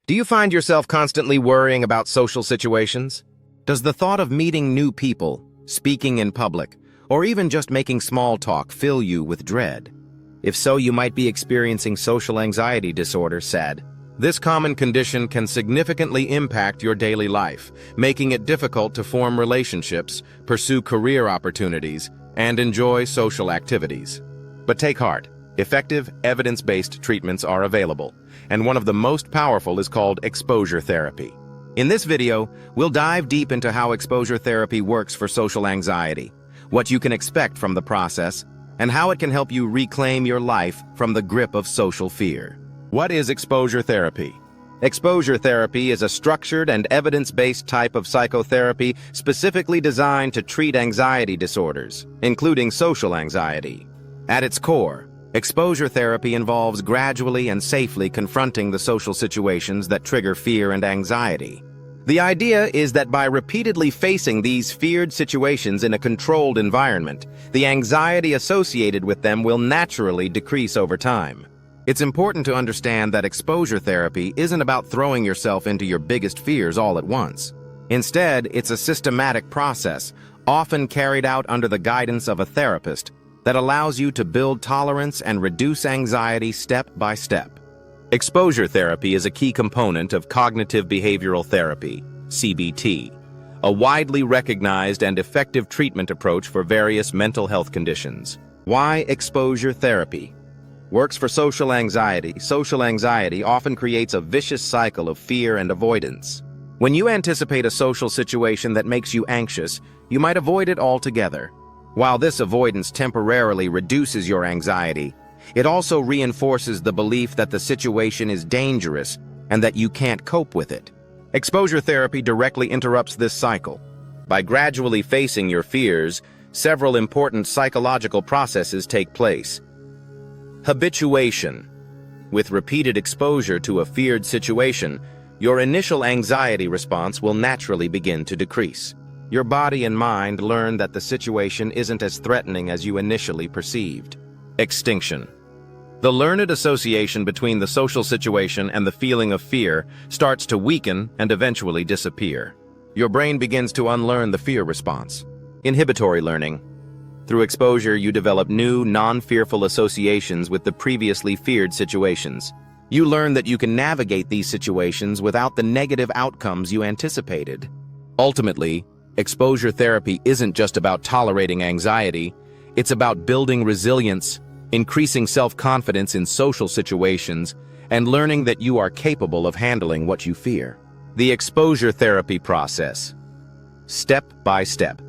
Do you find yourself constantly worrying about social situations? Does the thought of meeting new people, speaking in public, or even just making small talk fill you with dread? If so, you might be experiencing social anxiety disorder, SAD. This common condition can significantly impact your daily life, making it difficult to form relationships, pursue career opportunities, and enjoy social activities. But take heart. Effective, evidence-based treatments are available, and one of the most powerful is called exposure therapy. In this video, we'll dive deep into how exposure therapy works for social anxiety, what you can expect from the process, and how it can help you reclaim your life from the grip of social fear. What is exposure therapy? Exposure therapy is a structured and evidence-based type of psychotherapy specifically designed to treat anxiety disorders, including social anxiety. At its core, exposure therapy involves gradually and safely confronting the social situations that trigger fear and anxiety. The idea is that by repeatedly facing these feared situations in a controlled environment, the anxiety associated with them will naturally decrease over time. It's important to understand that exposure therapy isn't about throwing yourself into your biggest fears all at once. Instead, it's a systematic process, often carried out under the guidance of a therapist, that allows you to build tolerance and reduce anxiety step by step. Exposure therapy is a key component of cognitive behavioral therapy, CBT, a widely recognized and effective treatment approach for various mental health conditions. Why exposure therapy works for social anxiety? Social anxiety often creates a vicious cycle of fear and avoidance. When you anticipate a social situation that makes you anxious, you might avoid it altogether. While this avoidance temporarily reduces your anxiety, it also reinforces the belief that the situation is dangerous and that you can't cope with it. Exposure therapy directly interrupts this cycle. By gradually facing your fears, several important psychological processes take place. Habituation. With repeated exposure to a feared situation, your initial anxiety response will naturally begin to decrease. Your body and mind learn that the situation isn't as threatening as you initially perceived. Extinction. The learned association between the social situation and the feeling of fear starts to weaken and eventually disappear. Your brain begins to unlearn the fear response. Inhibitory learning. Through exposure, you develop new, non-fearful associations with the previously feared situations. You learn that you can navigate these situations without the negative outcomes you anticipated. Ultimately, exposure therapy isn't just about tolerating anxiety, it's about building resilience, increasing self-confidence in social situations, and learning that you are capable of handling what you fear. The exposure therapy process. Step by step.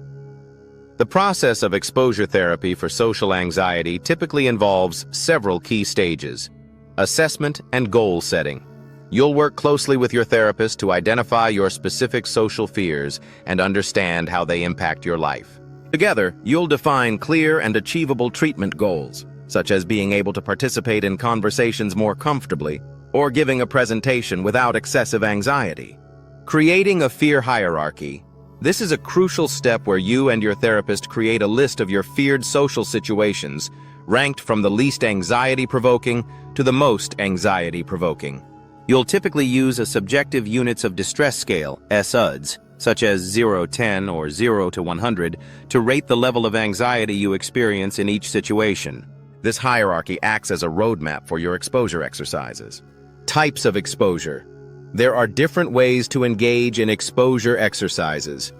The process of exposure therapy for social anxiety typically involves several key stages. Assessment and goal setting. You'll work closely with your therapist to identify your specific social fears and understand how they impact your life. Together, you'll define clear and achievable treatment goals, such as being able to participate in conversations more comfortably or giving a presentation without excessive anxiety. Creating a fear hierarchy. This is a crucial step where you and your therapist create a list of your feared social situations, ranked from the least anxiety-provoking to the most anxiety-provoking. You'll typically use a subjective units of distress scale, SUDS, such as 0-10 or 0-100, to rate the level of anxiety you experience in each situation. This hierarchy acts as a roadmap for your exposure exercises. Types of exposure. There are different ways to engage in exposure exercises.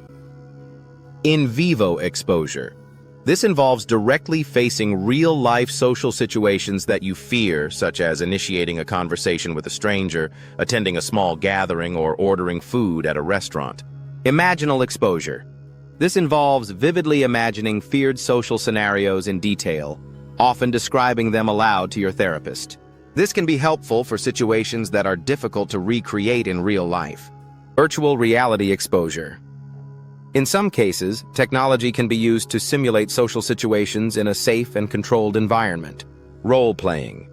In vivo exposure. This involves directly facing real-life social situations that you fear, such as initiating a conversation with a stranger, attending a small gathering, or ordering food at a restaurant. Imaginal exposure. This involves vividly imagining feared social scenarios in detail, often describing them aloud to your therapist. This can be helpful for situations that are difficult to recreate in real life. Virtual reality exposure. In some cases, technology can be used to simulate social situations in a safe and controlled environment. Role-playing.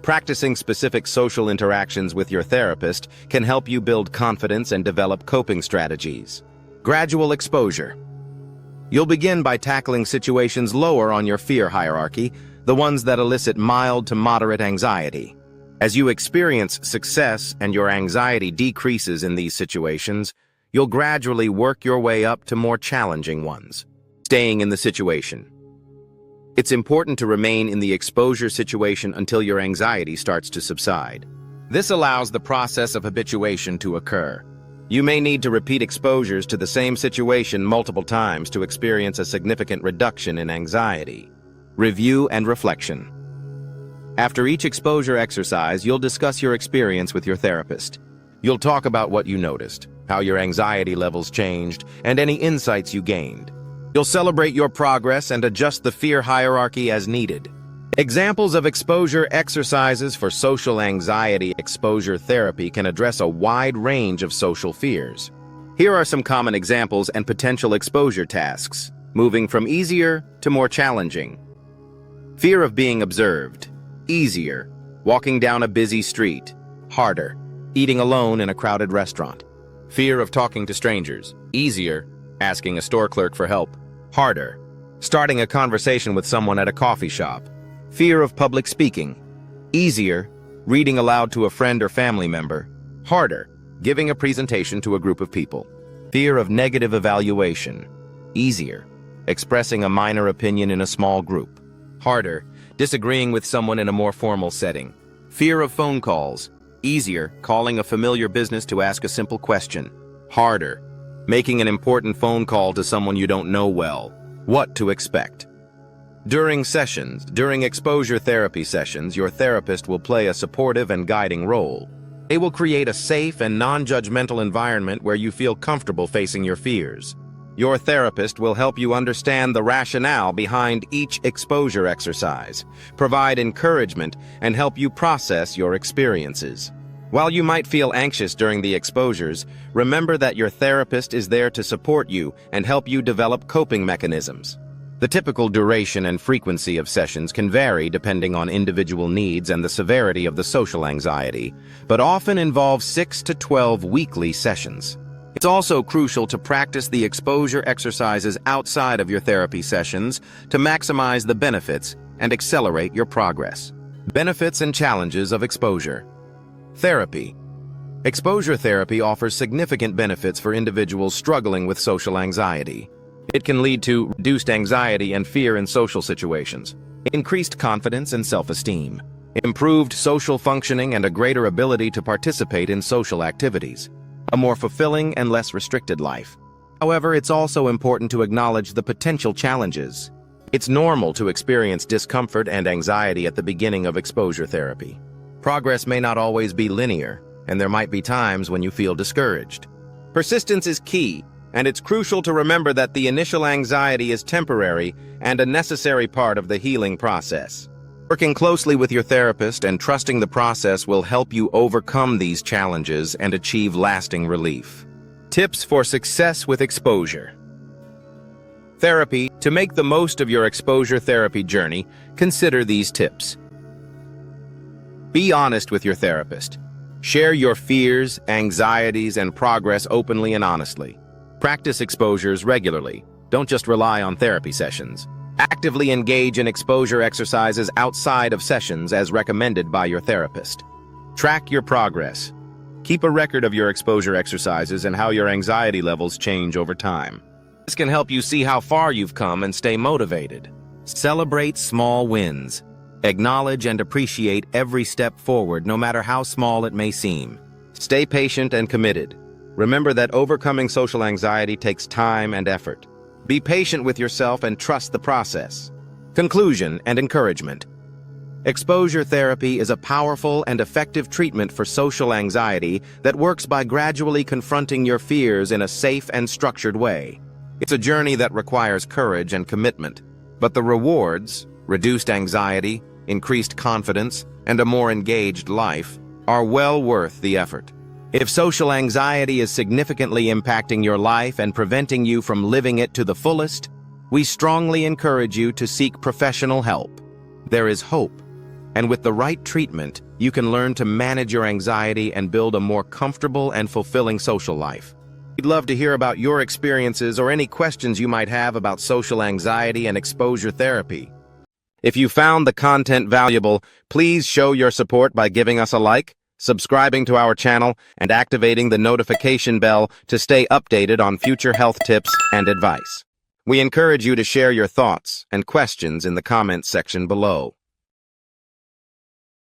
Practicing specific social interactions with your therapist can help you build confidence and develop coping strategies. Gradual exposure. You'll begin by tackling situations lower on your fear hierarchy, the ones that elicit mild to moderate anxiety. As you experience success and your anxiety decreases in these situations, you'll gradually work your way up to more challenging ones. Staying in the situation. It's important to remain in the exposure situation until your anxiety starts to subside. This allows the process of habituation to occur. You may need to repeat exposures to the same situation multiple times to experience a significant reduction in anxiety. Review and reflection. After each exposure exercise, you'll discuss your experience with your therapist. You'll talk about what you noticed, how your anxiety levels changed, and any insights you gained. You'll celebrate your progress and adjust the fear hierarchy as needed. Examples of exposure exercises for social anxiety exposure therapy can address a wide range of social fears. Here are some common examples and potential exposure tasks, moving from easier to more challenging. Fear of being observed. Easier. Walking down a busy street. Harder. Eating alone in a crowded restaurant. Fear of talking to strangers. Easier. Asking a store clerk for help. Harder. Starting a conversation with someone at a coffee shop. Fear of public speaking. Easier. Reading aloud to a friend or family member. Harder. Giving a presentation to a group of people. Fear of negative evaluation. Easier. Expressing a minor opinion in a small group. Harder. Disagreeing with someone in a more formal setting. Fear of phone calls. Easier. Calling a familiar business to ask a simple question. Harder. Making an important phone call to someone you don't know well. What to expect. During exposure therapy sessions, your therapist will play a supportive and guiding role. They will create a safe and non-judgmental environment where you feel comfortable facing your fears. Your therapist will help you understand the rationale behind each exposure exercise, provide encouragement, and help you process your experiences. While you might feel anxious during the exposures, remember that your therapist is there to support you and help you develop coping mechanisms. The typical duration and frequency of sessions can vary depending on individual needs and the severity of the social anxiety, but often involve 6 to 12 weekly sessions. It's also crucial to practice the exposure exercises outside of your therapy sessions to maximize the benefits and accelerate your progress. Benefits and challenges of exposure. Therapy. Exposure therapy offers significant benefits for individuals struggling with social anxiety. It can lead to reduced anxiety and fear in social situations, increased confidence and self-esteem, improved social functioning and a greater ability to participate in social activities, a more fulfilling and less restricted life. However, it's also important to acknowledge the potential challenges. It's normal to experience discomfort and anxiety at the beginning of exposure therapy. Progress may not always be linear, and there might be times when you feel discouraged. Persistence is key, and it's crucial to remember that the initial anxiety is temporary and a necessary part of the healing process. Working closely with your therapist and trusting the process will help you overcome these challenges and achieve lasting relief. Tips for success with exposure. Therapy. To make the most of your exposure therapy journey, consider these tips. Be honest with your therapist. Share your fears, anxieties, and progress openly and honestly. Practice exposures regularly. Don't just rely on therapy sessions. Actively engage in exposure exercises outside of sessions as recommended by your therapist. Track your progress. Keep a record of your exposure exercises and how your anxiety levels change over time. This can help you see how far you've come and stay motivated. Celebrate small wins. Acknowledge and appreciate every step forward, no matter how small it may seem. Stay patient and committed. Remember that overcoming social anxiety takes time and effort. Be patient with yourself and trust the process. Conclusion and encouragement. Exposure therapy is a powerful and effective treatment for social anxiety that works by gradually confronting your fears in a safe and structured way. It's a journey that requires courage and commitment, but the rewards, reduced anxiety, increased confidence, and a more engaged life, are well worth the effort. If social anxiety is significantly impacting your life and preventing you from living it to the fullest, we strongly encourage you to seek professional help. There is hope, and with the right treatment, you can learn to manage your anxiety and build a more comfortable and fulfilling social life. We'd love to hear about your experiences or any questions you might have about social anxiety and exposure therapy. If you found the content valuable, please show your support by giving us a like, subscribing to our channel, and activating the notification bell to stay updated on future health tips and advice. We encourage you to share your thoughts and questions in the comments section below.